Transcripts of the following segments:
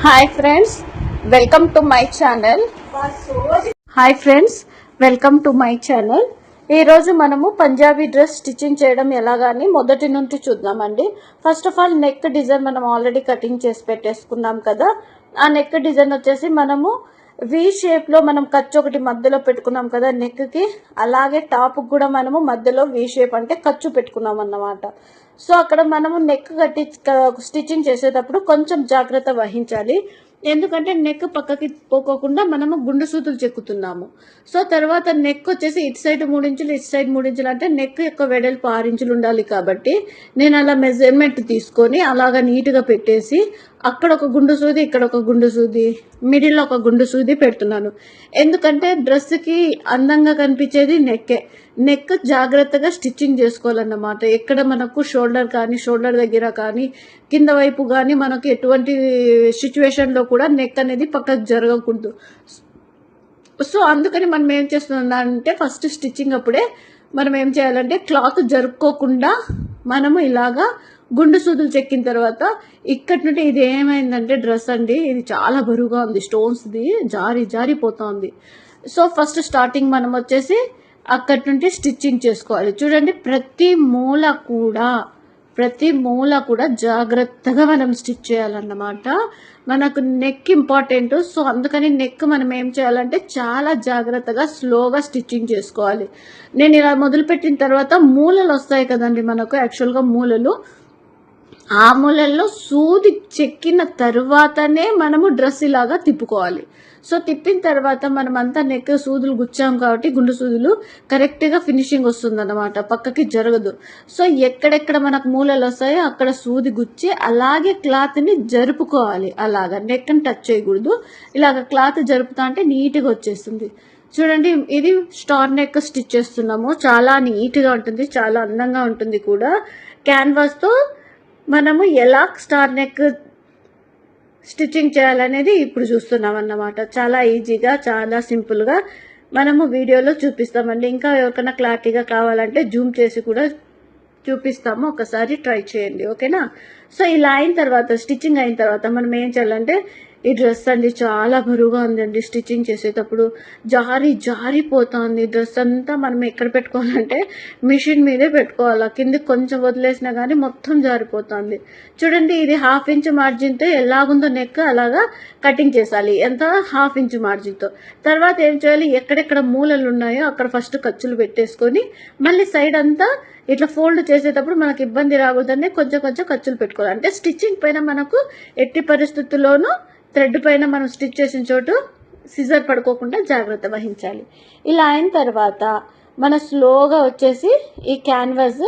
Hi friends, welcome to my channel. ఈరోజు మనము Punjabi dress stitching చేయడం ఎలాగాని మొదటి నుండి చూద్దామండి. First of all neck design మనం ఆల్రెడీ కటింగ్ చేసి పెట్టేసుకున్నాం కదా. ఆ నెక్ డిజైన్ వచ్చేసి మనము వి షేప్ లో మనం ఖర్చు ఒకటి మధ్యలో పెట్టుకున్నాం కదా నెక్ కి, అలాగే టాప్ కూడా మనము మధ్యలో వి షేప్ అంటే ఖర్చు పెట్టుకున్నాం అన్నమాట. సో అక్కడ మనము నెక్ స్టిచ్చింగ్ చేసేటప్పుడు కొంచెం జాగ్రత్త వహించాలి. ఎందుకంటే నెక్ పక్కకి పోకోకుండా మనము గుండు సూదులు చెక్కుతున్నాము. సో తర్వాత నెక్ వచ్చేసి ఇటు సైడ్ 3 ఇంచులు ఇటు సైడ్ 3 ఇంచులు అంటే నెక్ యొక్క వెడల్పు 6 ఇంచులు ఉండాలి. కాబట్టి నేను అలా మెజర్మెంట్ తీసుకొని అలాగా నీట్గా పెట్టేసి అక్కడ ఒక గుండు సూది, ఇక్కడ ఒక గుండు సూది, మిడిల్లో ఒక గుండు సూది పెడుతున్నాను. ఎందుకంటే డ్రెస్కి అందంగా కనిపించేది నెక్ జాగ్రత్తగా స్టిచ్చింగ్ చేసుకోవాలన్నమాట. ఎక్కడ మనకు షోల్డర్ కానీ, షోల్డర్ దగ్గర కానీ, కింద వైపు కానీ మనకు ఎటువంటి సిచ్యువేషన్లో కూడా నెక్ అనేది పక్కకు జరగకూడదు. సో అందుకని మనం ఏం చేస్తున్నామంటే ఫస్ట్ స్టిచ్చింగ్ అప్పుడే మనం ఏం చేయాలంటే క్లాత్ జరుపుకోకుండా మనము ఇలాగా గుండు సూదులు చెక్కిన తర్వాత ఇక్కడి నుండి ఇది ఏమైందంటే డ్రెస్ అండి, ఇది చాలా బరువుగా ఉంది, స్టోన్స్ది జారిపోతుంది. సో ఫస్ట్ స్టార్టింగ్ మనం వచ్చేసి అక్కడి నుండి స్టిచ్చింగ్ చేసుకోవాలి. చూడండి, ప్రతి మూల కూడా జాగ్రత్తగా మనం స్టిచ్ చేయాలన్నమాట. మనకు నెక్ ఇంపార్టెంట్. సో అందుకని నెక్ మనం ఏం చేయాలంటే చాలా జాగ్రత్తగా స్లోగా స్టిచ్చింగ్ చేసుకోవాలి. నేను ఇలా మొదలుపెట్టిన తర్వాత మూలలు వస్తాయి కదండి మనకు, యాక్చువల్గా ఆ మూలల్లో సూది చెక్కిన తర్వాతనే మనము డ్రెస్ ఇలాగా తిప్పుకోవాలి. సో తిప్పిన తర్వాత మనం అంతా నెక్ సూదులు గుచ్చాం కాబట్టి గుండు సూదులు కరెక్ట్గా ఫినిషింగ్ వస్తుంది అన్నమాట, పక్కకి జరగదు. సో ఎక్కడెక్కడ మనకు మూలలు వస్తాయో అక్కడ సూది గుచ్చి అలాగే క్లాత్ని జరుపుకోవాలి. అలాగా నెక్ని టచ్ చేయకూడదు. ఇలాగ క్లాత్ జరుపుతా అంటే నీట్గా వచ్చేస్తుంది. చూడండి, ఇది స్టార్ నెక్ స్టిచ్ చేస్తున్నాము. చాలా నీట్గా ఉంటుంది, చాలా అందంగా ఉంటుంది కూడా. క్యాన్వాస్తో మనము ఎలా స్టార్ నెక్ స్టిచ్చింగ్ చేయాలనేది ఇప్పుడు చూస్తున్నాం అన్నమాట. చాలా ఈజీగా, చాలా సింపుల్గా మనము వీడియోలో చూపిస్తామండి. ఇంకా ఎవరికైనా క్లారిటీగా కావాలంటే జూమ్ చేసి కూడా చూపిస్తాము, ఒకసారి ట్రై చేయండి, ఓకేనా. సో ఇలా అయిన తర్వాత, స్టిచ్చింగ్ అయిన తర్వాత మనం ఏం చేయాలంటే, ఈ డ్రెస్ అండి చాలా బరువుగా ఉందండి. స్టిచ్చింగ్ చేసేటప్పుడు జారిపోతుంది డ్రెస్ అంతా. మనం ఎక్కడ పెట్టుకోవాలంటే మిషన్ మీదే పెట్టుకోవాలి. కిందకి కొంచెం వదిలేసినా కానీ మొత్తం జారిపోతుంది. చూడండి, ఇది 1/2 ఇంచ్ మార్జిన్తో ఎలాగుందో నెక్ అలాగా కటింగ్ చేసాలి. ఎంత? 1/2 ఇంచ్ మార్జిన్తో. తర్వాత ఏం చేయాలి, ఎక్కడెక్కడ మూలలు ఉన్నాయో అక్కడ ఫస్ట్ ఖర్చులు పెట్టేసుకొని మళ్ళీ సైడ్ అంతా ఇట్లా ఫోల్డ్ చేసేటప్పుడు మనకు ఇబ్బంది రాకూడదని కొంచెం ఖర్చులు పెట్టుకోవాలి. అంటే స్టిచ్చింగ్ పైన మనకు ఎట్టి పరిస్థితుల్లోనూ థ్రెడ్ పైన మనం స్టిచ్ చేసిన చోటు సిజర్ పడుకోకుండా జాగ్రత్త వహించాలి. ఇలా అయిన తర్వాత మన స్లోగా వచ్చేసి ఈ క్యాన్వాస్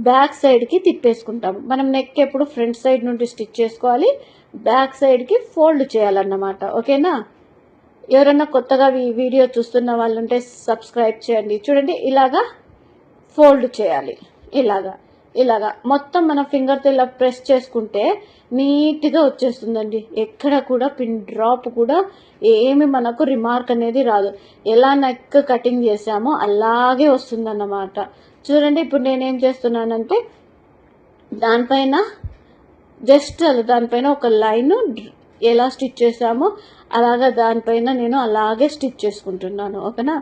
బ్యాక్ సైడ్కి తిప్పేసుకుంటాము. మనం నెక్ ఎప్పుడు ఫ్రంట్ సైడ్ నుండి స్టిచ్ చేసుకోవాలి, బ్యాక్ సైడ్కి ఫోల్డ్ చేయాలన్నమాట, ఓకేనా. ఎవరైనా కొత్తగా ఈ వీడియో చూస్తున్న వాళ్ళు ఉంటే సబ్స్క్రైబ్ చేయండి. చూడండి, ఇలాగా ఫోల్డ్ చేయాలి. ఇలాగా మొత్తం మన ఫింగర్తో ఇలా ప్రెస్ చేసుకుంటే నీట్గా వచ్చేస్తుందండి. ఎక్కడ కూడా పిన్ డ్రాప్ కూడా ఏమి మనకు రిమార్క్ అనేది రాదు. ఎలా నెక్ కటింగ్ చేసామో అలాగే వస్తుందన్నమాట. చూడండి, ఇప్పుడు నేనేం చేస్తున్నానంటే దానిపైన దానిపైన ఒక లైన్ ఎలా స్టిచ్ చేసామో అలాగా దానిపైన నేను అలాగే స్టిచ్ చేసుకుంటున్నాను, ఓకేనా.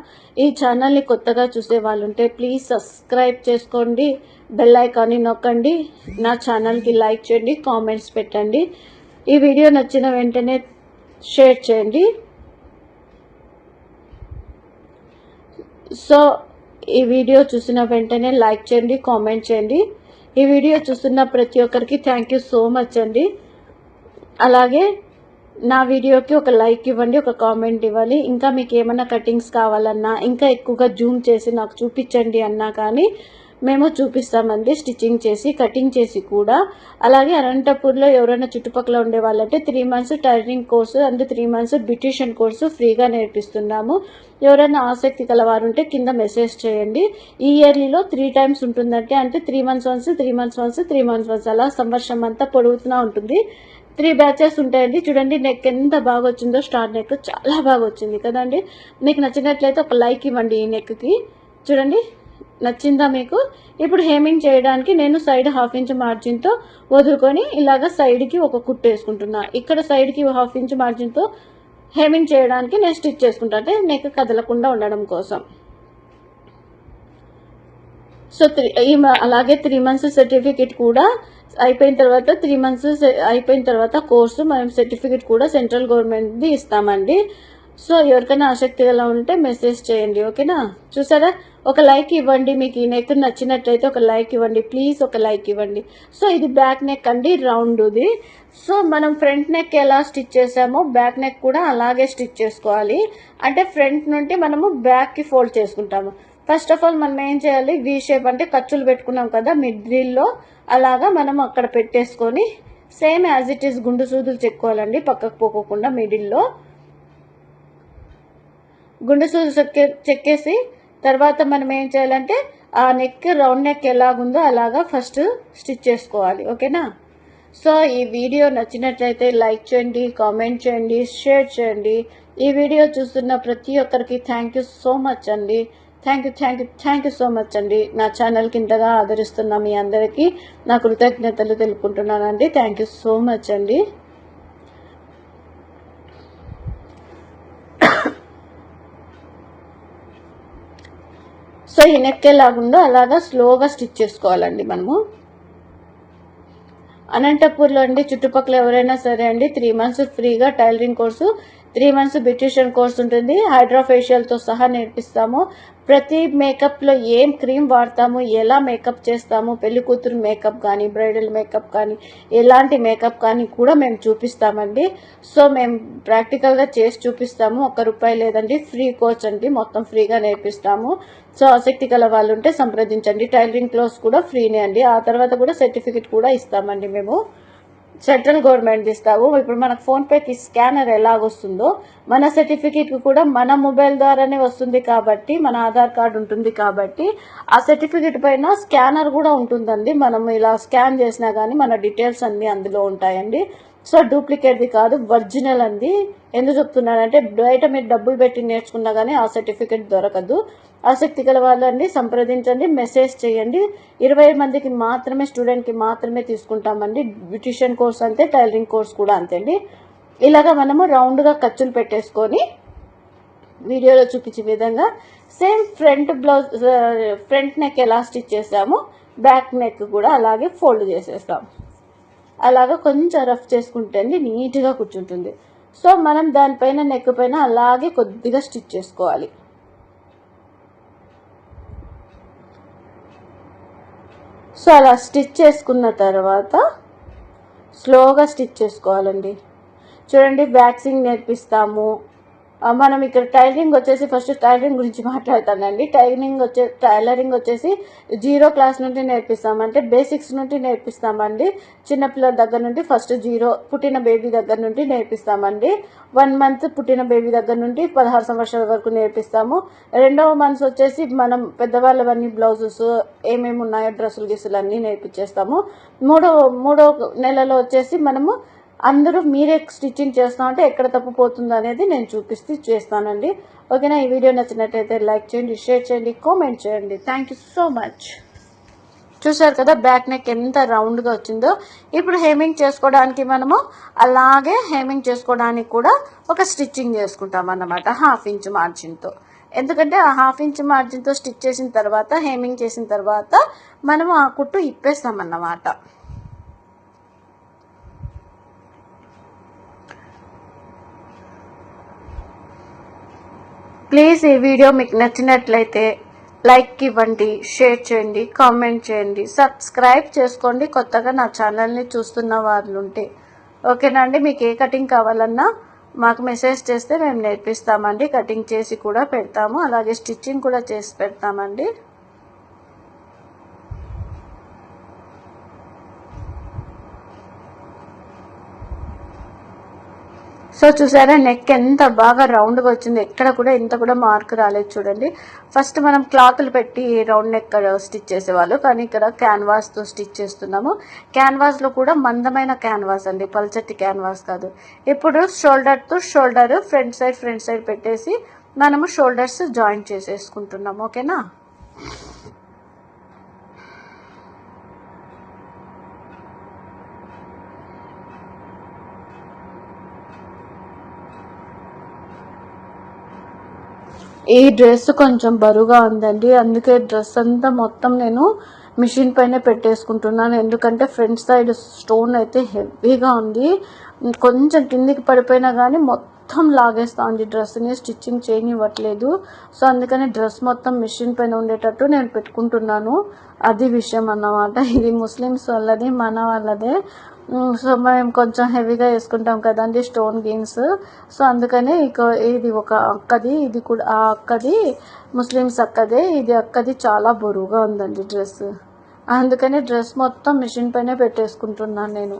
ఈ ఛానల్ని కొత్తగా చూసే వాళ్ళు ఉంటే ప్లీజ్ సబ్స్క్రైబ్ చేసుకోండి, బెల్ ఐకాన్ని నొక్కండి, నా ఛానల్కి లైక్ చేయండి, కామెంట్స్ పెట్టండి. ఈ వీడియో నచ్చిన వెంటనే షేర్ చేయండి. సో ఈ వీడియో చూసిన వెంటనే లైక్ చేయండి, కామెంట్ చేయండి. ఈ వీడియో చూస్తున్న ప్రతి ఒక్కరికి థ్యాంక్ యూ సో మచ్ అండి. అలాగే నా వీడియోకి ఒక లైక్ ఇవ్వండి, ఒక కామెంట్ ఇవ్వాలి. ఇంకా మీకు ఏమైనా కటింగ్స్ కావాలన్నా, ఇంకా ఎక్కువగా జూమ్ చేసి నాకు చూపించండి అన్నా కానీ మేము చూపిస్తామండి, స్టిచ్చింగ్ చేసి కటింగ్ చేసి కూడా. అలాగే అనంతపూర్లో ఎవరైనా చుట్టుపక్కల ఉండే వాళ్ళంటే 3 months tailoring course and 3 months beautician course ఫ్రీగా నేర్పిస్తున్నాము. ఎవరైనా ఆసక్తి కలవారు ఉంటే కింద మెసేజ్ చేయండి. ఈ ఇయర్లీలో 3 times ఉంటుందంటే, అంటే 3 months once, 3 months once, 3 months once, అలా సంవత్సరం అంతా పొడుగుతూనే ఉంటుంది. 3 batches ఉంటాయండి. చూడండి, నెక్ ఎంత బాగా వచ్చిందో, స్టార్ నెక్ చాలా బాగా వచ్చింది కదండి. మీకు నచ్చినట్లయితే ఒక లైక్ ఇవ్వండి ఈ నెక్కి. చూడండి, నచ్చిందా మీకు? ఇప్పుడు హేమింగ్ చేయడానికి నేను సైడ్ 1/2 ఇంచ్ మార్జిన్తో వదులుకొని ఇలాగ సైడ్కి ఒక కుట్టు వేసుకుంటున్నా. ఇక్కడ సైడ్కి 1/2 ఇంచ్ మార్జిన్తో హేమింగ్ చేయడానికి నేను స్టిచ్ చేసుకుంటా, అంటే నెక్ కదలకుండా ఉండడం కోసం. సో అలాగే 3 months సర్టిఫికేట్ కూడా అయిపోయిన తర్వాత 3 months అయిపోయిన తర్వాత కోర్సు మనం సర్టిఫికేట్ కూడా సెంట్రల్ గవర్నమెంట్ది ఇస్తామండి. సో ఎవరికైనా ఆసక్తి ఎలా ఉంటే మెసేజ్ చేయండి, ఓకేనా? చూసారా, ఒక లైక్ ఇవ్వండి. మీకు ఈ నెక్ నచ్చినట్లయితే ఒక లైక్ ఇవ్వండి ప్లీజ్, ఒక లైక్ ఇవ్వండి. సో ఇది బ్యాక్ నెక్ అండి, రౌండ్ది. సో మనం ఫ్రంట్ నెక్ ఎలా స్టిచ్ చేసామో బ్యాక్ నెక్ కూడా అలాగే స్టిచ్ చేసుకోవాలి. అంటే ఫ్రంట్ నుండి మనము బ్యాక్కి ఫోల్డ్ చేసుకుంటాము. ఫస్ట్ ఆఫ్ ఆల్ మనం ఏం చేయాలి, వీ షేప్ అంటే ఖర్చులు పెట్టుకున్నాం కదా మిడిల్లో, అలాగా మనం అక్కడ పెట్టేసుకొని సేమ్ యాజ్ ఇట్ ఈస్ గుండు సూదులు చెక్కోవాలండి, పక్కకు పోకోకుండా. మిడిల్లో గుండు సూదులు చెక్కేసి తర్వాత మనం ఏం చేయాలంటే ఆ నెక్ రౌండ్ నెక్ ఎలాగుందో అలాగా ఫస్ట్ స్టిచ్ చేసుకోవాలి, ఓకేనా? సో ఈ వీడియో నచ్చినట్లయితే లైక్ చేయండి, కామెంట్ చేయండి, షేర్ చేయండి. ఈ వీడియో చూస్తున్న ప్రతి ఒక్కరికి థ్యాంక్ యూ సో మచ్ అండి. థ్యాంక్ యూ సో మచ్ అండి. నా ఛానల్కి ఇంతగా ఆదరిస్తున్న మీ అందరికీ నా కృతజ్ఞతలు తెలుపుకుంటున్నానండి. థ్యాంక్ యూ సో మచ్ అండి. సో ఈ నెక్ ఎలాగుందో అలాగా స్లోగా స్టిచ్ చేసుకోవాలండి మనము. అనంతపూర్లో అండి చుట్టుపక్కల ఎవరైనా సరే అండి 3 months ఫ్రీగా tailoring course, 3 months beautician course ఉంటుంది. హైడ్రా ఫేషియల్తో సహా నేర్పిస్తాము. ప్రతి మేకప్లో ఏం క్రీమ్ వాడతాము, ఎలా మేకప్ చేస్తాము, పెళ్లి కూతురు మేకప్ కానీ బ్రైడల్ మేకప్ కానీ ఎలాంటి మేకప్ కానీ కూడా మేము చూపిస్తామండి. సో మేము ప్రాక్టికల్గా చేసి చూపిస్తాము. ₹1 లేదండి, ఫ్రీ కోర్స్ అండి, మొత్తం ఫ్రీగా నేర్పిస్తాము. సో ఆసక్తి గల వాళ్ళు ఉంటే సంప్రదించండి. టైలరింగ్ క్లాస్ కూడా ఫ్రీనే అండి. ఆ తర్వాత కూడా సర్టిఫికెట్ కూడా ఇస్తామండి మేము, సెంట్రల్ గవర్నమెంట్ ఇస్తాము. ఇప్పుడు మనకు ఫోన్పేకి స్కానర్ ఎలాగొస్తుందో మన సర్టిఫికేట్కి కూడా మన మొబైల్ ద్వారానే వస్తుంది కాబట్టి, మన ఆధార్ కార్డు ఉంటుంది కాబట్టి ఆ సర్టిఫికేట్ పైన స్కానర్ కూడా ఉంటుందండి. మనం ఇలా స్కాన్ చేసినా కానీ మన డీటెయిల్స్ అన్నీ అందులో ఉంటాయండి. సో డూప్లికేట్ది కాదు, ఒరిజినల్ అండి. ఎందుకు చెప్తున్నానంటే బయట మీరు డబ్బులు పెట్టి నేర్చుకున్నా కానీ ఆ సర్టిఫికేట్ దొరకదు. ఆసక్తి గల వాళ్ళండి సంప్రదించండి, మెసేజ్ చేయండి. 20 మందికి మాత్రమే, స్టూడెంట్కి మాత్రమే తీసుకుంటామండి. బ్యూటిషియన్ కోర్స్ అంతే, టైలరింగ్ కోర్స్ కూడా అంతే అండి. ఇలాగా మనము రౌండ్గా ఖర్చులు పెట్టేసుకొని వీడియోలో చూపించే విధంగా సేమ్ ఫ్రంట్ నెక్ ఎలా స్టిచ్ చేసామో బ్యాక్ నెక్ కూడా అలాగే ఫోల్డ్ చేసేస్తాం. అలాగా కొంచెం రఫ్ చేసుకుంటే అండి నీట్గా కూర్చుంటుంది. సో మనం దానిపైన నెక్ పైన అలాగే కొద్దిగా స్టిచ్ చేసుకోవాలి. సో అలా స్టిచ్ చేసుకున్న తర్వాత స్లోగా స్టిచ్ చేసుకోవాలండి. చూడండి, వ్యాక్సింగ్ నేర్పిస్తాము మనం. ఇక్కడ టైలరింగ్ వచ్చేసి ఫస్ట్ టైలరింగ్ గురించి మాట్లాడతానండి. టైలరింగ్ వచ్చేసి 0 క్లాస్ నుండి నేర్పిస్తాం, అంటే బేసిక్స్ నుండి నేర్పిస్తామండి. చిన్నపిల్లల దగ్గర నుండి ఫస్ట్ 0 పుట్టిన బేబీ దగ్గర నుండి నేర్పిస్తామండి. 1 month పుట్టిన బేబీ దగ్గర నుండి 16 సంవత్సరాల వరకు నేర్పిస్తాము. 2వ మంత్స్ వచ్చేసి మనం పెద్దవాళ్ళవన్నీ బ్లౌజెస్ ఏమేమి ఉన్నాయో డ్రెస్సులు గిస్సులు అన్నీ నేర్పించేస్తాము. మూడో నెలలో వచ్చేసి మనము అందరూ మీరే స్టిచ్చింగ్ చేస్తామంటే ఎక్కడ తప్పిపోతుందో అనేది నేను చూపిస్తూ చేస్తానండి, ఓకేనా? ఈ వీడియో నచ్చినట్టయితే లైక్ చేయండి, షేర్ చేయండి, కామెంట్ చేయండి. Thank you so much. చూసారు కదా బ్యాక్ నెక్ ఎంత రౌండ్గా వచ్చిందో. ఇప్పుడు హేమింగ్ చేసుకోవడానికి మనము అలాగే హేమింగ్ చేసుకోవడానికి కూడా ఒక స్టిచ్చింగ్ చేసుకుంటాం అన్నమాట 1/2 ఇంచ్ మార్జిన్తో. ఎందుకంటే ఆ 1/2 ఇంచ్ మార్జిన్తో స్టిచ్ చేసిన తర్వాత, హేమింగ్ చేసిన తర్వాత మనము ఆ కుట్టు ఇప్పేస్తామన్నమాట. ప్లీజ్ ఈ వీడియో మీకు నచ్చినట్లయితే లైక్ ఇవ్వండి, షేర్ చేయండి, కామెంట్ చేయండి, సబ్స్క్రైబ్ చేసుకోండి కొత్తగా నా ఛానల్ని చూస్తున్న వాళ్ళు ఉంటే, ఓకేనా అండి? మీకు ఏ కటింగ్ కావాలన్నా మాకు మెసేజ్ చేస్తే మేము నేర్పిస్తామండి. కటింగ్ చేసి కూడా పెడతాము, అలాగే స్టిచ్చింగ్ కూడా చేసి పెడతామండి. సో చూసారా నెక్ ఎంత బాగా రౌండ్గా వచ్చింది, ఎక్కడ కూడా ఇంత కూడా మార్క్ రాలేదు. చూడండి, ఫస్ట్ మనం క్లాత్లు పెట్టి రౌండ్ నెక్ స్టిచ్ చేసేవాళ్ళు, కానీ ఇక్కడ క్యాన్వాస్తో స్టిచ్ చేస్తున్నాము. క్యాన్వాస్లో కూడా మందమైన క్యాన్వాస్ అండి, పల్చటి క్యాన్వాస్ కాదు. ఇప్పుడు shoulder to shoulder front side పెట్టేసి మనము షోల్డర్స్ జాయింట్ చేసేసుకుంటున్నాము, ఓకేనా? ఈ డ్రెస్ కొంచెం బరువుగా ఉందండి, అందుకే డ్రెస్ అంతా మొత్తం నేను మిషన్ పైన పెట్టేసుకుంటున్నాను. ఎందుకంటే ఫ్రంట్ సైడ్ స్టోన్ అయితే హెవీగా ఉంది, కొంచెం కిందికి పడిపోయినా కానీ మొత్తం లాగేస్తా ఉంది డ్రెస్ని, స్టిచ్చింగ్ చేయనివ్వట్లేదు. సో అందుకని డ్రెస్ మొత్తం మిషన్ పైన ఉండేటట్టు నేను పెట్టుకుంటున్నాను. అది విషయం అన్నమాట. ఇది ముస్లిమ్స్ వాళ్ళది, మన వాళ్ళదే. సో మేము కొంచెం హెవీగా వేసుకుంటాం కదండి స్టోన్ గేమ్స్. సో అందుకని ఇది ఒక అక్కది, ఇది కూడా ఆ అక్కది, ముస్లిమ్స్ అక్కదే. ఇది అక్కది చాలా బరువుగా ఉందండి డ్రెస్, అందుకని డ్రెస్ మొత్తం మిషన్ పైన పెట్టేసుకుంటున్నాను నేను.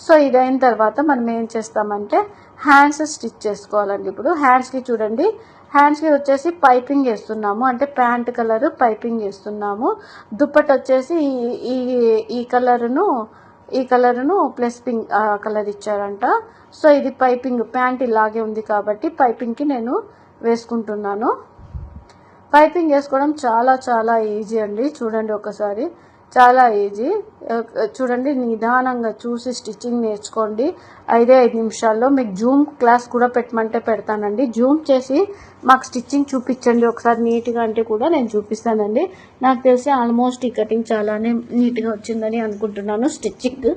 సో ఇదైన తర్వాత మనం ఏం చేస్తామంటే హ్యాండ్స్ స్టిచ్ చేసుకోవాలండి. ఇప్పుడు హ్యాండ్స్కి చూడండి, హ్యాండ్స్కి వచ్చేసి పైపింగ్ వేస్తున్నాము, అంటే ప్యాంట్ కలర్ పైపింగ్ వేస్తున్నాము. దుప్పట్ వచ్చేసి ఈ ఈ కలరును ప్లస్ పింక్ కలర్ ఇచ్చారంట. సో ఇది పైపింగ్, ప్యాంట్ ఇలాగే ఉంది కాబట్టి పైపింగ్కి నేను వేసుకుంటున్నాను. పైపింగ్ వేసుకోవడం చాలా చాలా ఈజీ అండి, చూడండి ఒకసారి, చాలా ఈజీ. చూడండి, నిదానంగా చూసి స్టిచ్చింగ్ నేర్చుకోండి. 5 నిమిషాల్లో. మీకు జూమ్ క్లాస్ కూడా పెట్టమంటే పెడతానండి, జూమ్ చేసి మాకు స్టిచ్చింగ్ చూపించండి ఒకసారి నీట్గా అంటే కూడా నేను చూపిస్తానండి. నాకు తెలిసి ఆల్మోస్ట్ ఈ కటింగ్ చాలానే నీట్గా వచ్చిందని అనుకుంటున్నాను స్టిచ్చింగ్.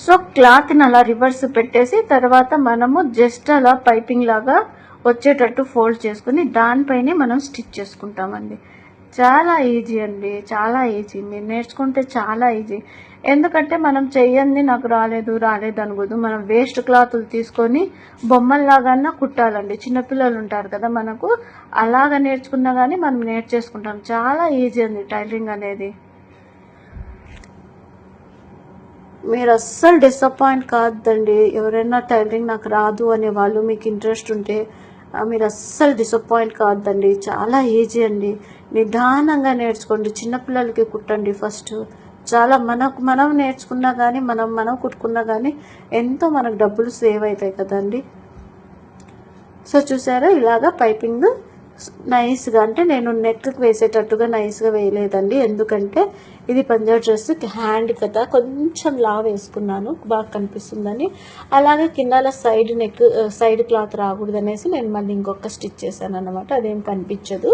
సో క్లాత్ని అలా రివర్స్ పెట్టేసి తర్వాత మనము జస్ట్ అలా పైపింగ్ లాగా వచ్చేటట్టు ఫోల్డ్ చేసుకుని దానిపైనే మనం స్టిచ్ చేసుకుంటామండి. చాలా ఈజీ అండి, చాలా ఈజీ. మీరు నేర్చుకుంటే చాలా ఈజీ. ఎందుకంటే మనం చెయ్యంది నాకు రాలేదు అనకూడదు. మనం వేస్ట్ క్లాతులు తీసుకొని బొమ్మల్లాగా కుట్టాలండి. చిన్నపిల్లలు ఉంటారు కదా మనకు, అలాగ నేర్చుకున్నా కానీ మనం నేర్చేసుకుంటాం. చాలా ఈజీ అండి టైలరింగ్ అనేది. మీరు అస్సలు డిసప్పాయింట్ కాదండి. ఎవరైనా టైలరింగ్ నాకు రాదు అనే వాళ్ళు, మీకు ఇంట్రెస్ట్ ఉంటే మీరు అస్సలు డిసప్పాయింట్ కావద్దండి. చాలా ఈజీ అండి, నిదానంగా నేర్చుకోండి. చిన్నపిల్లలకి కుట్టండి ఫస్ట్. చాలా మనం నేర్చుకున్నా కానీ మనం కుట్టుకున్నా కానీ ఎంతో మనకు డబ్బులు సేవ్ అవుతాయి కదండి. సో చూసారా, ఇలాగా పైపింగ్ నైస్గా, అంటే నేను నెక్కి వేసేటట్టుగా నైస్గా వేయలేదండి, ఎందుకంటే ఇది పంజాబ్ డ్రెస్ హ్యాండ్ కదా, కొంచెం లావ్ వేసుకున్నాను బాగా కనిపిస్తుందని. అలాగే కింద సైడ్ క్లాత్ రాకూడదు అనేసి నేను మళ్ళీ ఇంకొక స్టిచ్ చేశాను అన్నమాట, అదేం కనిపించదు.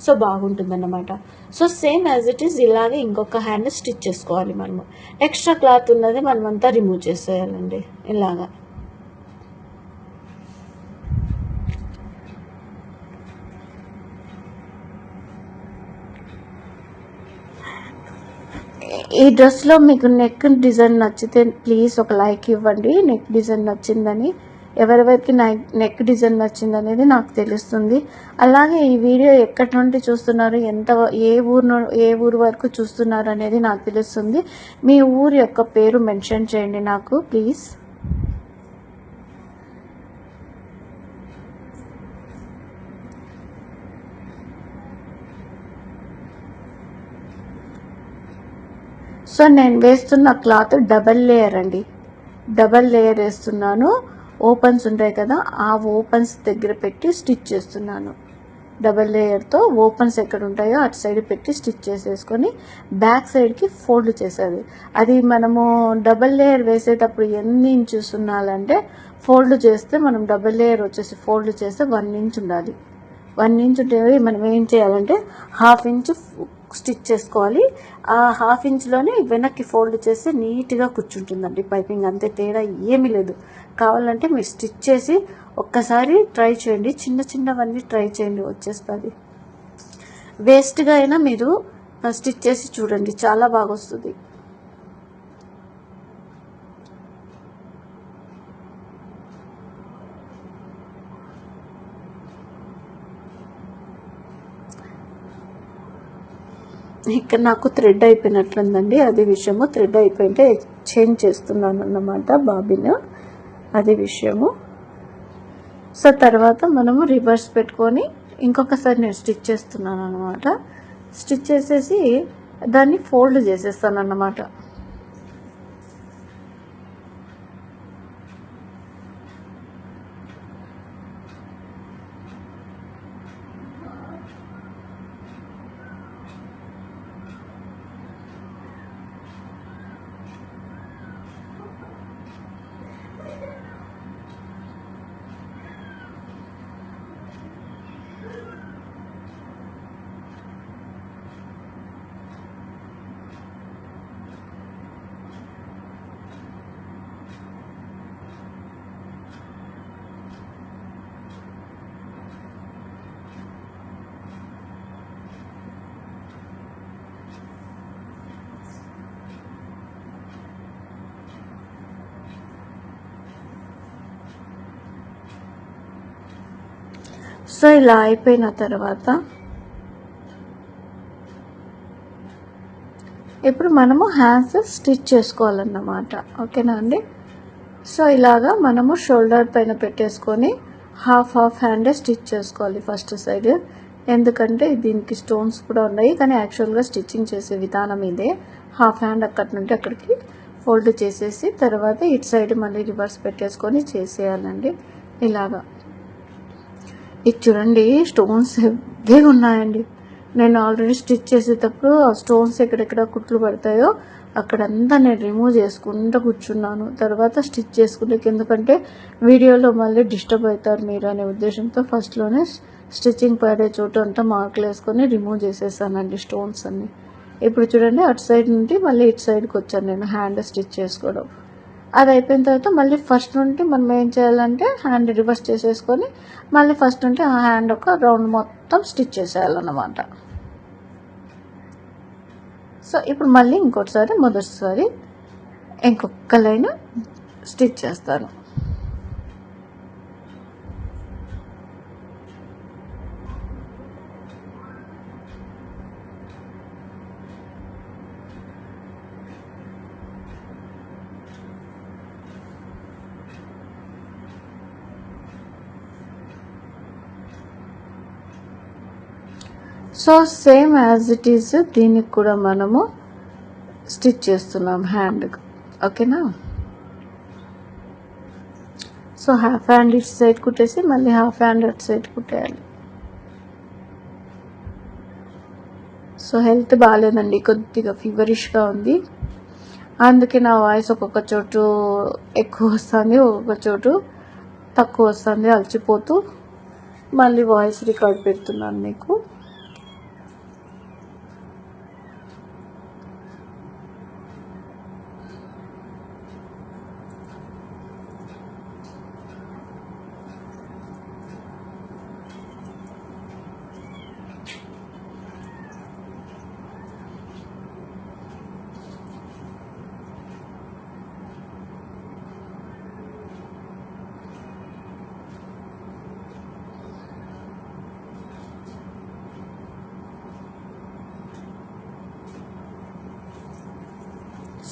సో బాగుంటుంది అన్నమాట. So same as it is ఇలాగే ఇంకొక హ్యాండ్ స్టిచ్ చేసుకోవాలి మనము. ఎక్స్ట్రా క్లాత్ ఉన్నది మనమంతా రిమూవ్ చేసేయాలండి ఇలాగా. ఈ డ్రెస్లో మీకు నెక్ డిజైన్ నచ్చితే ప్లీజ్ ఒక లైక్ ఇవ్వండి. నెక్ డిజైన్ నచ్చిందని, ఎవరెవరికి నెక్ డిజైన్ నచ్చింది అనేది నాకు తెలుస్తుంది. అలాగే ఈ వీడియో ఎక్కడి నుండి చూస్తున్నారు, ఏ ఊరు వరకు చూస్తున్నారు అనేది నాకు తెలుస్తుంది. మీ ఊరు యొక్క పేరు మెన్షన్ చేయండి నాకు ప్లీజ్. సో నేను వేస్తున్న క్లాత్ డబల్ లేయర్ అండి, డబల్ లేయర్ వేస్తున్నాను. ఓపెన్స్ ఉంటాయి కదా, ఆ ఓపెన్స్ దగ్గర పెట్టి స్టిచ్ చేస్తున్నాను. డబల్ లేయర్తో ఓపెన్స్ ఎక్కడ ఉంటాయో అటు సైడ్ పెట్టి స్టిచ్ చేసేసుకొని బ్యాక్ సైడ్కి ఫోల్డ్ చేసేది. అది మనము డబల్ లేయర్ వేసేటప్పుడు ఎన్ని ఇంచెస్ ఉండాలంటే, ఫోల్డ్ చేస్తే మనం డబల్ లేయర్ వచ్చేసి ఫోల్డ్ చేస్తే 1 ఇంచ్ ఉండాలి. 1 ఇంచ్ ఉంటే మనం ఏం చేయాలంటే 1/2 ఇంచ్ స్టిచ్ చేసుకోవాలి. ఆ 1/2 ఇంచ్లోనే వెనక్కి ఫోల్డ్ చేస్తే నీట్గా కూర్చుంటుందండి పైపింగ్, అంతే, తేడా ఏమీ లేదు. కావాలంటే మీరు స్టిచ్ చేసి ఒక్కసారి ట్రై చేయండి, చిన్నవన్నీ ట్రై చేయండి, వచ్చేస్తుంది. వేస్ట్గా అయినా మీరు స్టిచ్ చేసి చూడండి, చాలా బాగా వస్తుంది. ఇక్కడ నాకు థ్రెడ్ అయిపోయినట్లుందండి, అది విషయము. థ్రెడ్ అయిపోయింటే చేంజ్ చేస్తున్నాను అన్నమాట బాబిన్, అది విషయము. సో తర్వాత మనము రివర్స్ పెట్టుకొని ఇంకొకసారి నేను స్టిచ్ చేస్తున్నాను అన్నమాట. స్టిచ్ చేసేసి దాన్ని ఫోల్డ్ చేసేస్తాను అన్నమాట. సో ఇలా అయిపోయిన తర్వాత ఇప్పుడు మనము హ్యాండ్స్ స్టిచ్ చేసుకోవాలన్నమాట. ఓకేనా అండి. సో ఇలాగా మనము షోల్డర్ పైన పెట్టేసుకొని హాఫ్ హ్యాండే స్టిచ్ చేసుకోవాలి ఫస్ట్ సైడ్. ఎందుకంటే దీనికి స్టోన్స్ కూడా ఉన్నాయి, కానీ యాక్చువల్గా స్టిచ్చింగ్ చేసే విధానం ఇదే. హాఫ్ హ్యాండ్ అక్కడి నుండి అక్కడికి ఫోల్డ్ చేసేసి తర్వాత ఇటు సైడ్ మళ్ళీ రివర్స్ పెట్టేసుకొని చేసేయాలండి. ఇలాగా ఇది చూడండి, స్టోన్స్ హెవీగా ఉన్నాయండి. నేను ఆల్రెడీ స్టిచ్ చేసేటప్పుడు ఆ స్టోన్స్ ఎక్కడెక్కడ కుట్లు పడతాయో అక్కడంతా నేను రిమూవ్ చేసుకుంటూ కూర్చున్నాను. తర్వాత స్టిచ్ చేసుకుంటే, ఎందుకంటే వీడియోలో మళ్ళీ డిస్టర్బ్ అవుతారు మీరు అనే ఉద్దేశంతో ఫస్ట్లోనే స్టిచ్చింగ్ పడే చోటు అంతా మార్కులు వేసుకొని రిమూవ్ చేసేసానండి స్టోన్స్ అన్నీ. ఇప్పుడు చూడండి, అటు సైడ్ నుండి మళ్ళీ ఇటు సైడ్కి వచ్చాను నేను హ్యాండ్ స్టిచ్ చేసుకోవడం. అది అయిపోయిన తర్వాత మళ్ళీ ఫస్ట్ నుండి మనం ఏం చేయాలంటే హ్యాండ్ రివర్స్ చేసేసుకొని మళ్ళీ ఫస్ట్ నుండి ఆ హ్యాండ్ ఒక రౌండ్ మొత్తం స్టిచ్ చేసేయాలన్నమాట. సో ఇప్పుడు మళ్ళీ ఇంకోటిసారి మొదటిసారి ఇంకొక లైన్ స్టిచ్ చేస్తాను. So same as it is దీనికి కూడా మనము స్టిచ్ చేస్తున్నాం హ్యాండ్కి. ఓకేనా. సో హాఫ్ హ్యాండ్ ఇటు సైడ్ కుట్టేసి మళ్ళీ హాఫ్ హ్యాండ్ అటు సైడ్ కుట్టేయాలి. సో హెల్త్ బాగాలేదండి, కొద్దిగా ఫీవరిష్గా ఉంది. అందుకే నా వాయిస్ ఒక్కొక్క చోటు ఎక్కువ వస్తుంది, ఒక్కొక్క చోటు తక్కువ వస్తుంది. అలసిపోతూ మళ్ళీ వాయిస్ రికార్డ్ పెడుతున్నాను మీకు.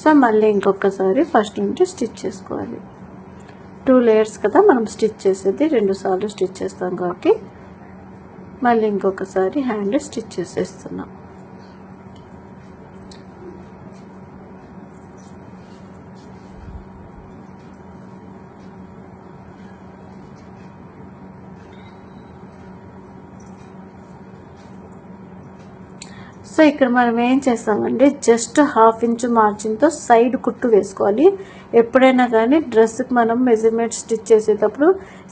సో మళ్ళీ ఇంకొకసారి ఫస్ట్ నుంచి స్టిచ్ చేసుకోవాలి. 2 లేయర్స్ కదా మనం స్టిచ్ చేసేది, 2 సార్లు స్టిచ్ చేస్తాం కాబట్టి మళ్ళీ ఇంకొకసారి హ్యాండ్ స్టిచ్ చేసేస్తున్నాం. సో ఇక్కడ మనం ఏం చేస్తామంటే జస్ట్ ½ ఇంచ్ మార్జిన్తో సైడ్ కుట్టు వేసుకోవాలి. ఎప్పుడైనా కానీ డ్రెస్కి మనం మెజర్మెంట్ స్టిచ్ చేసేటప్పుడు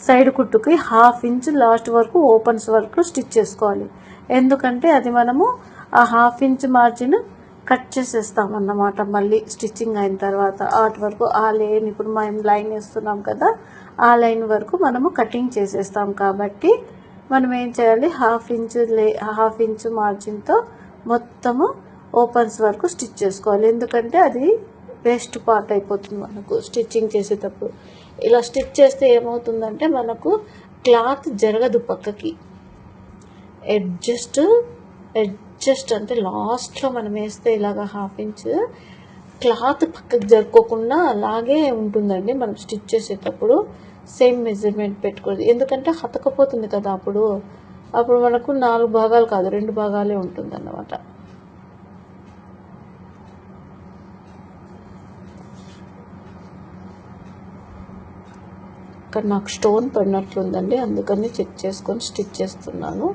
సైడ్ కుట్టుకి ½ ఇంచ్ లాస్ట్ వరకు ఓపెన్స్ వరకు స్టిచ్ చేసుకోవాలి. ఎందుకంటే అది మనము ఆ ½ ఇంచ్ మార్జిన్ కట్ చేసేస్తాం అన్నమాట. మళ్ళీ స్టిచ్చింగ్ అయిన తర్వాత ఆర్ట్ వరకు ఆ లైన్, ఇప్పుడు మనం లైన్ వేస్తున్నాం కదా, ఆ లైన్ వరకు మనము కటింగ్ చేసేస్తాం. కాబట్టి మనం ఏం చేయాలి, ½ ఇంచ్ మార్జిన్తో మొత్తము ఓపెన్స్ వరకు స్టిచ్ చేసుకోవాలి. ఎందుకంటే అది వేస్ట్ పార్ట్ అయిపోతుంది మనకు స్టిచ్చింగ్ చేసేటప్పుడు. ఇలా స్టిచ్ చేస్తే ఏమవుతుందంటే మనకు క్లాత్ జరగదు పక్కకి. అడ్జస్ట్ అంటే లాస్ట్లో మనం వేస్తే ఇలాగ ½ ఇంచ్ క్లాత్ పక్కకి జరుపుకోకుండా అలాగే ఉంటుందండి మనం స్టిచ్ చేసేటప్పుడు. సేమ్ మెజర్మెంట్ పెట్టుకోవాలి, ఎందుకంటే హతకపోతుంది కదా అప్పుడు మనకు 4 భాగాలు కాదు 2 భాగాలే ఉంటుంది అన్నమాట. ఇక్కడ నాకు స్టోన్ పడినట్లుందండి, అందుకని చెక్ చేసుకొని స్టిచ్ చేస్తున్నాను.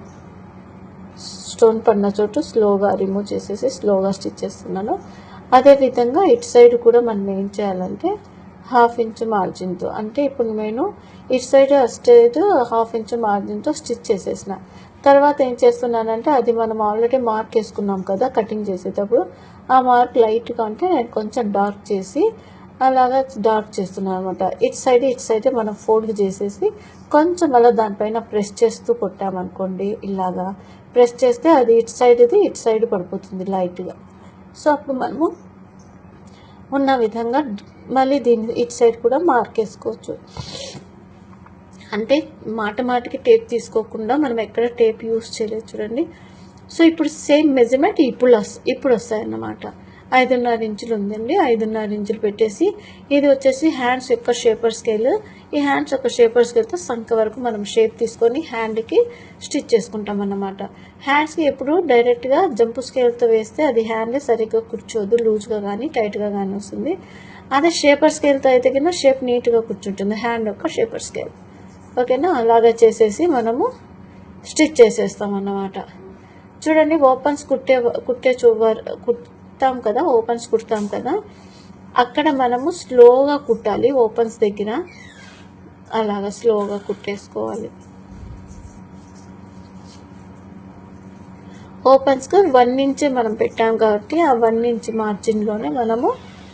స్టోన్ పడిన చోటు స్లోగా రిమూవ్ చేసేసి స్లోగా స్టిచ్ చేస్తున్నాను. అదేవిధంగా ఇటు సైడ్ కూడా మనం ఏం చేయాలంటే ½ ఇంచ్ మార్జిన్తో, అంటే ఇప్పుడు నేను ఇటు సైడ్ ½ ఇంచ్ మార్జిన్తో స్టిచ్ చేసేసిన తర్వాత ఏం చేస్తున్నానంటే, అది మనం ఆల్రెడీ మార్క్ వేసుకున్నాం కదా కటింగ్ చేసేటప్పుడు, ఆ మార్క్ లైట్గా అంటే నేను కొంచెం డార్క్ చేసి అలాగా డార్క్ చేస్తున్నాను అనమాట. ఇటు సైడ్ మనం ఫోల్డ్ చేసేసి కొంచెం అలా దానిపైన ప్రెస్ చేస్తూ కొట్టామనుకోండి, ఇలాగా ప్రెస్ చేస్తే అది ఇటు సైడ్ పడిపోతుంది లైట్గా. సో అప్పుడు మనము ఉన్న విధంగా మళ్ళీ దీన్ని ఇటు సైడ్ కూడా మార్క్ వేసుకోవచ్చు. అంటే మాటికి టేప్ తీసుకోకుండా మనం ఎక్కడ టేప్ యూస్ చేయలేదు చూడండి. సో ఇప్పుడు సేమ్ మెజర్మెంట్ ఇప్పుడు వస్తాయన్నమాట. 5.5 ఇంచులు ఉందండి. 5.5 ఇంచులు పెట్టేసి ఇది వచ్చేసి హ్యాండ్స్ యొక్క షేపర్ స్కేల్. ఈ హ్యాండ్స్ యొక్క షేపర్ స్కేల్తో సంఖ వరకు మనం షేప్ తీసుకొని హ్యాండ్కి స్టిచ్ చేసుకుంటాం అన్నమాట. హ్యాండ్స్కి ఎప్పుడు డైరెక్ట్గా జంపు స్కేల్తో వేస్తే అది హ్యాండ్ సరిగ్గా కూర్చోదు, లూజ్గా కానీ టైట్గా కానీ వస్తుంది. అదే షేపర్ స్కేల్తో అయితే కింద షేప్ నీట్గా కూర్చుంటుంది హ్యాండ్ యొక్క షేపర్ స్కేల్. ఓకేనా, అలాగా చేసేసి మనము స్టిచ్ చేసేస్తాం అన్నమాట. చూడండి, ఓపెన్స్ కుడతాం కదా, ఓపెన్స్ కుడతాం కదా, అక్కడ మనము స్లోగా కుట్టాలి. ఓపెన్స్ దగ్గర అలాగా స్లోగా కుట్టేసుకోవాలి. ఓపెన్స్కి 1 ఇంచ్ మనం పెట్టాం కాబట్టి ఆ 1 ఇంచ్ మార్జిన్లోనే మనము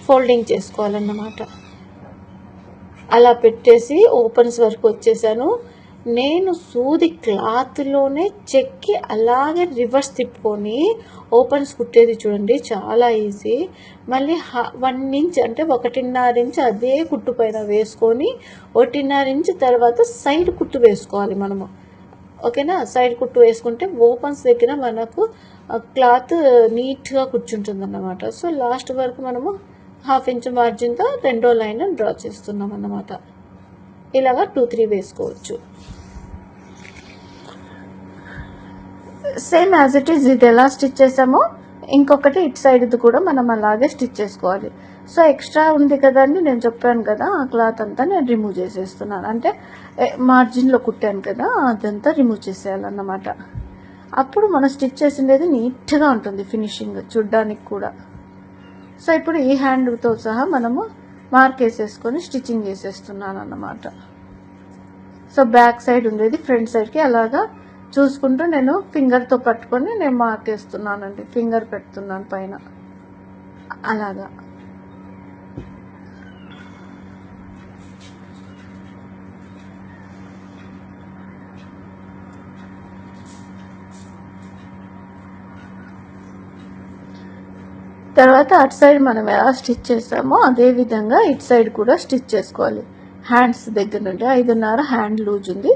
ఫోల్డింగ్ చేసుకోవాలన్నమాట. అలా పెట్టేసి ఓపెన్స్ వరకు వచ్చేసాను. నేను సూది క్లాత్లోనే చెక్కి అలాగే రివర్స్ తిప్పుకొని ఓపెన్స్ కుట్టేది చూడండి, చాలా ఈజీ. మళ్ళీ 1 ఇంచ్ అంటే 1.5 ఇంచ్ అదే కుట్టు పైన వేసుకొని 1.5 ఇంచ్ తర్వాత సైడ్ కుట్టు వేసుకోవాలి మనము. ఓకేనా, సైడ్ కుట్టు వేసుకుంటే ఓపెన్స్ దగ్గర మనకు క్లాత్ నీట్గా కూర్చుంటుంది అన్నమాట. సో లాస్ట్ వరకు మనము 1/2 ఇంచ్ మార్జిన్తో రెండో లైన్ డ్రా చేస్తున్నాం అన్నమాట. ఇలాగా 2-3 వేసుకోవచ్చు. సేమ్ యాజ్ ఇట్ ఈజ్ ఇది ఎలా స్టిచ్ చేసామో ఇంకొకటి ఇటు సైడ్ది కూడా మనం అలాగే స్టిచ్ చేసుకోవాలి. సో ఎక్స్ట్రా ఉంది కదండి, నేను చెప్పాను కదా, ఆ క్లాత్ అంతా నేను రిమూవ్ చేసేస్తున్నాను. అంటే మార్జిన్లో కుట్టాను కదా, అదంతా రిమూవ్ చేసేయాలన్నమాట. అప్పుడు మనం స్టిచ్ చేసిండేది నీట్గా ఉంటుంది ఫినిషింగ్ చూడ్డానికి కూడా. సో ఇప్పుడు ఈ హ్యాండ్తో సహా మనము మార్క్ వేసేసుకొని స్టిచ్చింగ్ చేసేస్తున్నాను అన్నమాట. సో బ్యాక్ సైడ్ ఉండేది ఫ్రంట్ సైడ్కి అలాగా చూసుకుంటూ నేను ఫింగర్తో పట్టుకొని నేను మార్క్ వేస్తున్నానండి, ఫింగర్ పెడుతున్నాను పైన అలాగా. తర్వాత అటు సైడ్ మనం ఎలా స్టిచ్ చేసామో అదే విధంగా ఇటు సైడ్ కూడా స్టిచ్ చేసుకోవాలి. హ్యాండ్స్ దగ్గర నుండి 5.5 హ్యాండ్ లూజ్ ఉంది.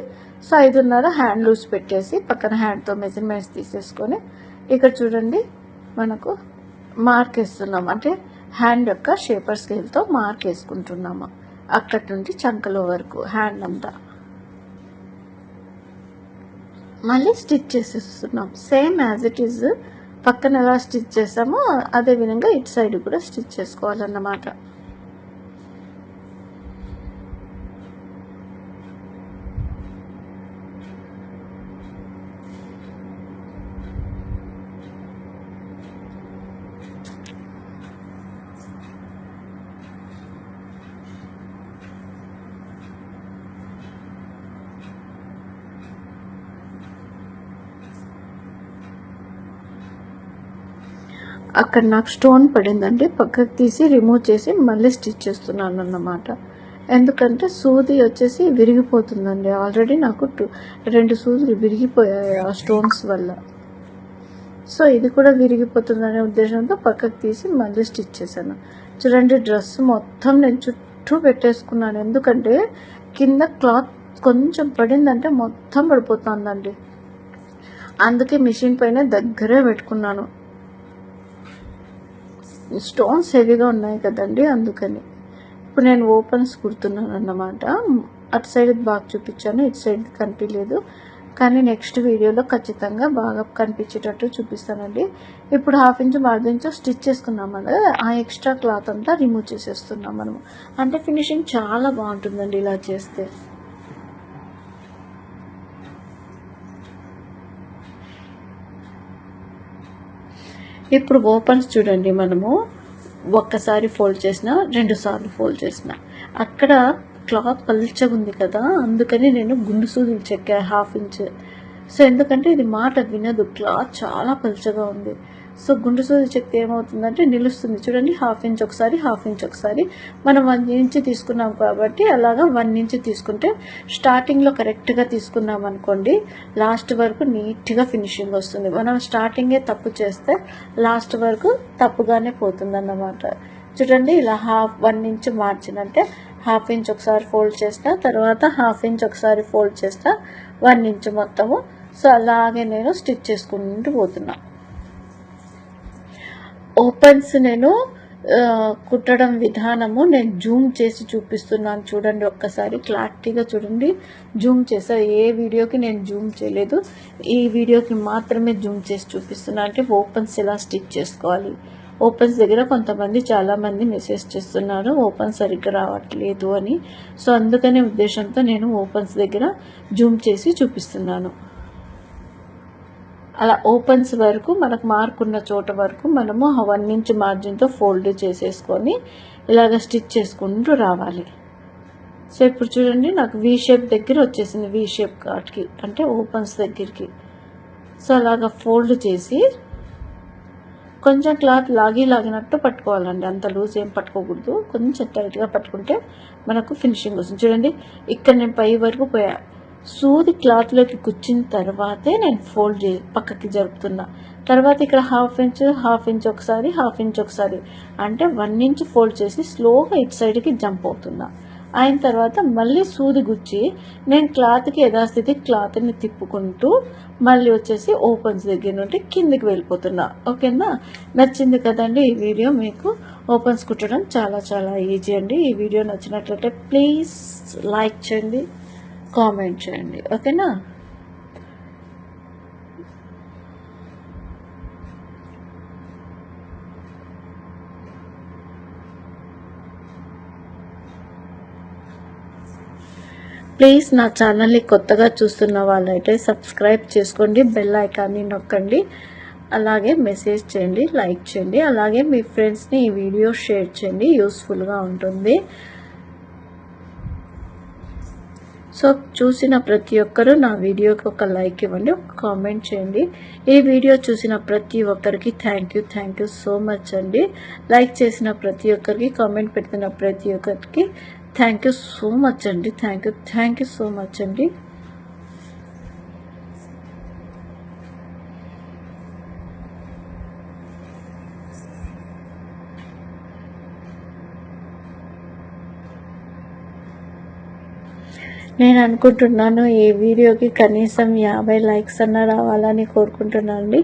సో 5.5 హ్యాండ్ లూజ్ పెట్టేసి పక్కన హ్యాండ్తో మెజర్మెంట్స్ తీసేసుకొని ఇక్కడ చూడండి మనకు మార్క్ వేస్తున్నాం. అంటే హ్యాండ్ యొక్క షేపర్ స్కేల్తో మార్క్ వేసుకుంటున్నాము అక్కడి నుండి చంకలో వరకు హ్యాండ్ అంతా. మళ్ళీ స్టిచ్ చేసేస్తున్నాం సేమ్ యాజ్ ఇట్ ఈజ్. పక్కన ఎలా స్టిచ్ చేసామో అదే విధంగా ఇటు సైడ్ కూడా స్టిచ్ చేసుకోవాలన్నమాట. అక్కడ నాకు స్టోన్ పడిందండి, పక్కకు తీసి రిమూవ్ చేసి మళ్ళీ స్టిచ్ చేస్తున్నాను అన్నమాట. ఎందుకంటే సూది వచ్చేసి విరిగిపోతుందండి. ఆల్రెడీ నాకు 2 సూదులు విరిగిపోయాయి ఆ స్టోన్స్ వల్ల. సో ఇది కూడా విరిగిపోతుందనే ఉద్దేశంతో పక్కకు తీసి మళ్ళీ స్టిచ్ చేశాను. చూడండి, డ్రెస్ మొత్తం నేను చుట్టూ పెట్టేసుకున్నాను. ఎందుకంటే కింద క్లాత్ కొంచెం పడిందంటే మొత్తం పడిపోతుందండి. అందుకే మిషన్ పైన దగ్గరే పెట్టుకున్నాను. స్టోన్స్ హెవీగా ఉన్నాయి కదండి, అందుకని. ఇప్పుడు నేను ఓపెన్స్ కుడుతున్నాను అన్నమాట. అటు సైడ్ బాగా చూపించాను, ఇటు సైడ్ కనిపించలేదు. కానీ నెక్స్ట్ వీడియోలో ఖచ్చితంగా బాగా కనిపించేటట్టు చూపిస్తానండి. ఇప్పుడు 1/2 ఇంచ్ 1/2 ఇంచ్ స్టిచ్ చేసుకున్నాం కదా, ఆ ఎక్స్ట్రా క్లాత్ అంతా రిమూవ్ చేసేస్తున్నాం మనము. అంటే ఫినిషింగ్ చాలా బాగుంటుందండి ఇలా చేస్తే. ఇప్పుడు ఓపెన్స్ చూడండి, మనము ఒక్కసారి ఫోల్డ్ చేసిన 2 సార్లు ఫోల్డ్ చేసిన అక్కడ క్లాత్ పల్చగా ఉంది కదా, అందుకని నేను గుండు సూదులు చెక్కా 1/2 ఇంచ్. సో ఎందుకంటే ఇది మాట వినదు, క్లాత్ చాలా పల్చగా ఉంది. సో గుండు సూది చెక్తే ఏమవుతుందంటే నిలుస్తుంది. చూడండి, 1/2 ఇంచ్ ఒకసారి 1/2 ఇంచ్ ఒకసారి. మనం 1 ఇంచ్ తీసుకున్నాం కాబట్టి అలాగా 1 ఇంచ్ తీసుకుంటే స్టార్టింగ్లో కరెక్ట్గా తీసుకున్నాం అనుకోండి, లాస్ట్ వరకు నీట్గా ఫినిషింగ్ వస్తుంది. మనం స్టార్టింగే తప్పు చేస్తే లాస్ట్ వరకు తప్పుగానే పోతుంది అన్నమాట. చూడండి, ఇలా 1 ఇంచ్ మార్జిన్ అంటే హాఫ్ ఇంచ్ ఒకసారి ఫోల్డ్ చేస్తా, తర్వాత హాఫ్ ఇంచ్ ఒకసారి ఫోల్డ్ చేస్తా, 1 ఇంచ్ మొత్తము. సో అలాగే నేను స్టిచ్ చేసుకుంటూ పోతున్నా. ఓపెన్స్ నేను కుట్టడం విధానము నేను జూమ్ చేసి చూపిస్తున్నాను చూడండి, ఒక్కసారి క్లారిటీగా చూడండి. జూమ్ చేసా, ఏ వీడియోకి నేను జూమ్ చేయలేదు, ఈ వీడియోకి మాత్రమే జూమ్ చేసి చూపిస్తున్నాను. అంటే ఓపెన్స్ ఎలా స్టిచ్ చేసుకోవాలి. ఓపెన్స్ దగ్గర కొంతమంది చాలామంది మెసేజ్ చేస్తున్నారు ఓపెన్ సరిగ్గా రావట్లేదు అని. సో అందుకనే ఉద్దేశంతో నేను ఓపెన్స్ దగ్గర జూమ్ చేసి చూపిస్తున్నాను. అలా ఓపెన్స్ వరకు మనకు మార్క్ ఉన్న చోట వరకు మనము 1 ఇంచ్ మార్జిన్తో ఫోల్డ్ చేసేసుకొని ఇలాగ స్టిచ్ చేసుకుంటూ రావాలి. సో ఇప్పుడు చూడండి నాకు వీ షేప్ దగ్గర వచ్చేసింది, వీ షేప్ కాట్కి అంటే ఓపెన్స్ దగ్గరికి. సో అలాగ ఫోల్డ్ చేసి కొంచెం క్లాత్ లాగినట్టు పట్టుకోవాలండి, అంత లూజ్ ఏం పట్టుకోకూడదు, కొంచెం టైట్గా పట్టుకుంటే మనకు ఫినిషింగ్ వస్తుంది. చూడండి ఇక్కడ నేను పై వరకు పోయా, సూది క్లాత్లోకి గుచ్చిన తర్వాతే నేను ఫోల్డ్ పక్కకి జరుపుతున్నా. తర్వాత ఇక్కడ హాఫ్ ఇంచ్ ఒకసారి, హాఫ్ ఇంచ్ ఒకసారి, అంటే 1 ఇంచ్ ఫోల్డ్ చేసి స్లోగా ఇటు సైడ్కి జంప్ అవుతున్నా. అయిన తర్వాత మళ్ళీ సూది గుచ్చి నేను క్లాత్కి యథాస్థితి క్లాత్ని తిప్పుకుంటూ మళ్ళీ వచ్చేసి ఓపెన్స్ దగ్గర నుండి కిందికి వెళ్ళిపోతున్నా. ఓకేనా, నచ్చింది కదండి ఈ వీడియో మీకు. ఓపెన్స్ కుట్టడం చాలా చాలా ఈజీ అండి. ఈ వీడియో నచ్చినట్లయితే ప్లీజ్ లైక్ చేయండి, కామెంట్ చేయండి. ఓకేనా. ప్లీజ్ నా ఛానల్ని కొత్తగా చూస్తున్న వాళ్ళైతే సబ్స్క్రైబ్ చేసుకోండి, బెల్ ఐకాన్ని నొక్కండి, అలాగే మెసేజ్ చేయండి, లైక్ చేయండి, అలాగే మీ ఫ్రెండ్స్ని ఈ వీడియో షేర్ చేయండి, యూస్ఫుల్గా ఉంటుంది. సో చూసిన ప్రతి ఒక్కరూ నా వీడియోకి ఒక లైక్ ఇవ్వండి, ఒక కామెంట్ చేయండి. ఈ వీడియో చూసిన ప్రతి ఒక్కరికి థ్యాంక్ యూ సో మచ్ అండి. లైక్ చేసిన ప్రతి ఒక్కరికి, కామెంట్ పెడుతున్న ప్రతి ఒక్కరికి థ్యాంక్ యూ సో మచ్ అండి. థ్యాంక్ యూ సో మచ్ అండి. నేను అనుకుంటున్నాను ఈ వీడియోకి కనీసం 50 లైక్స్ అన్న రావాలని కోరుకుంటున్నాను అండి.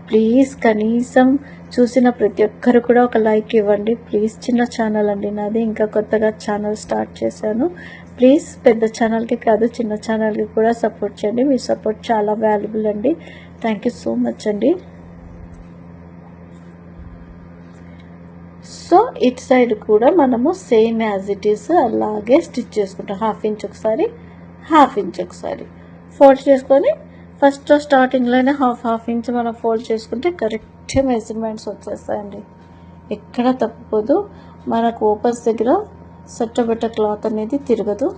ప్లీజ్ కనీసం చూసిన ప్రతి ఒక్కరు కూడా ఒక లైక్ ఇవ్వండి ప్లీజ్. చిన్న ఛానల్ అండి నాది, ఇంకా కొత్తగా ఛానల్ స్టార్ట్ చేశాను. ప్లీజ్ పెద్ద ఛానల్కి కాదు, చిన్న ఛానల్కి కూడా సపోర్ట్ చేయండి. మీ సపోర్ట్ చాలా వాల్యుబుల్ అండి. థ్యాంక్ యూ సో మచ్ అండి. సో ఇటు సైడ్ కూడా మనము సేమ్ యాజ్ ఇట్ ఈస్ అలాగే స్టిచ్ చేసుకుంటాం. హాఫ్ ఇంచ్ ఒకసారి, హాఫ్ ఇంచ్ ఒకసారి ఫోల్డ్ చేసుకొని ఫస్ట్ స్టార్టింగ్లోనే హాఫ్ ఇంచ్ మనం ఫోల్డ్ చేసుకుంటే కరెక్ట్ మెజర్మెంట్స్ వచ్చేస్తాయండి, ఎక్కడ తప్పుకోదు. మనకు ఓపెన్స్ దగ్గర సట్టబట్ట క్లాత్ అనేది తిరగదు,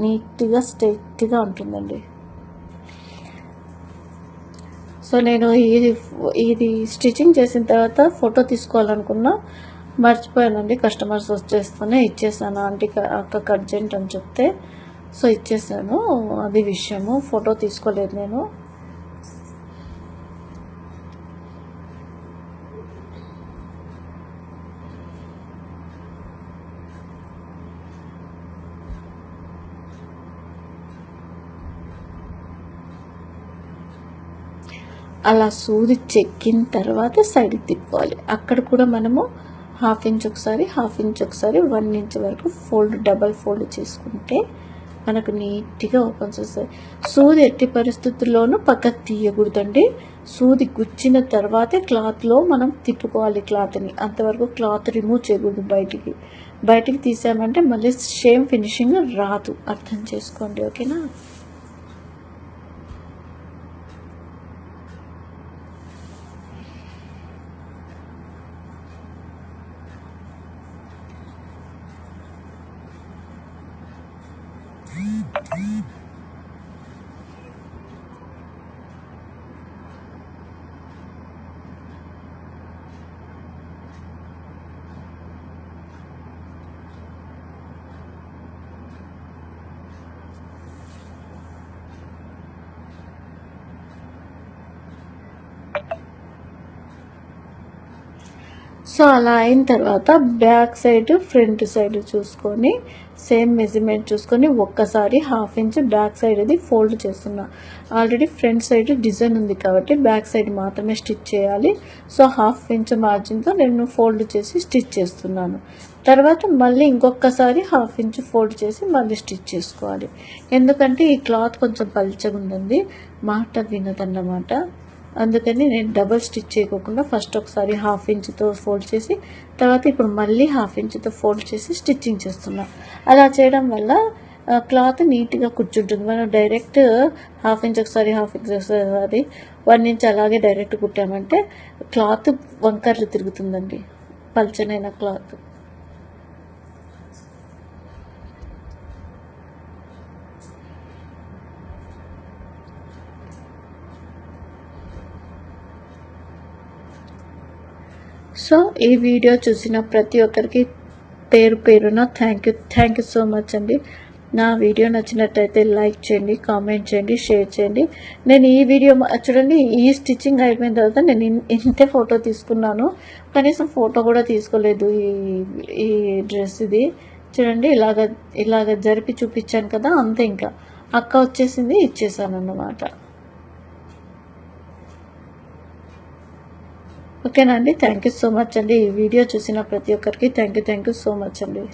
నీట్గా స్ట్రైట్గా ఉంటుందండి. సో నేను ఇది స్టిచ్చింగ్ చేసిన తర్వాత ఫోటో తీసుకోవాలనుకున్నా, మర్చిపోయానండి. కస్టమర్స్ వచ్చేస్తూనే ఇచ్చేసాను, ఆంటీకి అక్కకి అర్జెంట్ అని చెప్తే సో ఇచ్చేసాను. అది విషయము, ఫోటో తీసుకోలేదు నేను. అలా సూది చెక్కిన తర్వాత సైడ్కి తిప్పుకోవాలి. అక్కడ కూడా మనము హాఫ్ ఇంచ్ ఒకసారి, హాఫ్ ఇంచ్ ఒకసారి, 1 ఇంచ్ వరకు డబల్ ఫోల్డ్ చేసుకుంటే మనకు నీట్గా ఓపెన్స్ వస్తాయి. సూది ఎట్టి పరిస్థితుల్లోనూ పక్కకు తీయకూడదండి. సూది గుచ్చిన తర్వాతే క్లాత్లో మనం తిప్పుకోవాలి క్లాత్ని, అంతవరకు క్లాత్ రిమూవ్ చేయకూడదు. బయటికి తీసామంటే మళ్ళీ సేమ్ ఫినిషింగ్ రాదు, అర్థం చేసుకోండి. ఓకేనా. సో అలా అయిన తర్వాత బ్యాక్ సైడ్ ఫ్రంట్ సైడ్ చూసుకొని సేమ్ మెజర్మెంట్ చూసుకొని ఒక్కసారి 1/2 ఇంచ్ బ్యాక్ సైడ్ అది ఫోల్డ్ చేస్తున్నా. ఆల్రెడీ ఫ్రంట్ సైడ్ డిజైన్ ఉంది కాబట్టి బ్యాక్ సైడ్ మాత్రమే స్టిచ్ చేయాలి. సో 1/2 ఇంచ్ మార్జిన్తో నేను ఫోల్డ్ చేసి స్టిచ్ చేస్తున్నాను. తర్వాత మళ్ళీ ఇంకొకసారి 1/2 ఇంచ్ ఫోల్డ్ చేసి మళ్ళీ స్టిచ్ చేసుకోవాలి. ఎందుకంటే ఈ క్లాత్ కొంచెం పల్చగా ఉంటుంది, మాట వినదన్నమాట. అందుకని నేను డబల్ స్టిచ్ చేయకోకుండా ఫస్ట్ ఒకసారి 1/2 ఇంచ్తో ఫోల్డ్ చేసి తర్వాత ఇప్పుడు మళ్ళీ 1/2 ఇంచ్తో ఫోల్డ్ చేసి స్టిచ్చింగ్ చేస్తున్నా. అలా చేయడం వల్ల క్లాత్ నీట్గా కూర్చుంటుంది. మనం డైరెక్ట్ 1/2 ఇంచ్ ఒకసారి 1/2 ఇంచ్ ఒకసారి 1 ఇంచ్ అలాగే డైరెక్ట్ కుట్టామంటే క్లాత్ వంకర్లు తిరుగుతుందండి, పల్చనైన క్లాత్. సో ఈ వీడియో చూసిన ప్రతి ఒక్కరికి పేరు పేరున థ్యాంక్ యూ సో మచ్ అండి. నా వీడియో నచ్చినట్టయితే లైక్ చేయండి, కామెంట్ చేయండి, షేర్ చేయండి. నేను ఈ వీడియో చూడండి, ఈ స్టిచ్చింగ్ అయిపోయిన తర్వాత నేను ఇంతే ఫోటో తీసుకున్నాను, కనీసం ఫోటో కూడా తీసుకోలేదు ఈ డ్రెస్. ఇది చూడండి, ఇలాగ జరిపి చూపించాను కదా, అంతే. ఇంకా అక్క వచ్చేసింది, ఇచ్చేసాను అన్నమాట. ఓకేనా అండి. థ్యాంక్ యూ సో మచ్ అండి. ఈ వీడియో చూసిన ప్రతి ఒక్కరికి థ్యాంక్ యూ సో మచ్ అండి.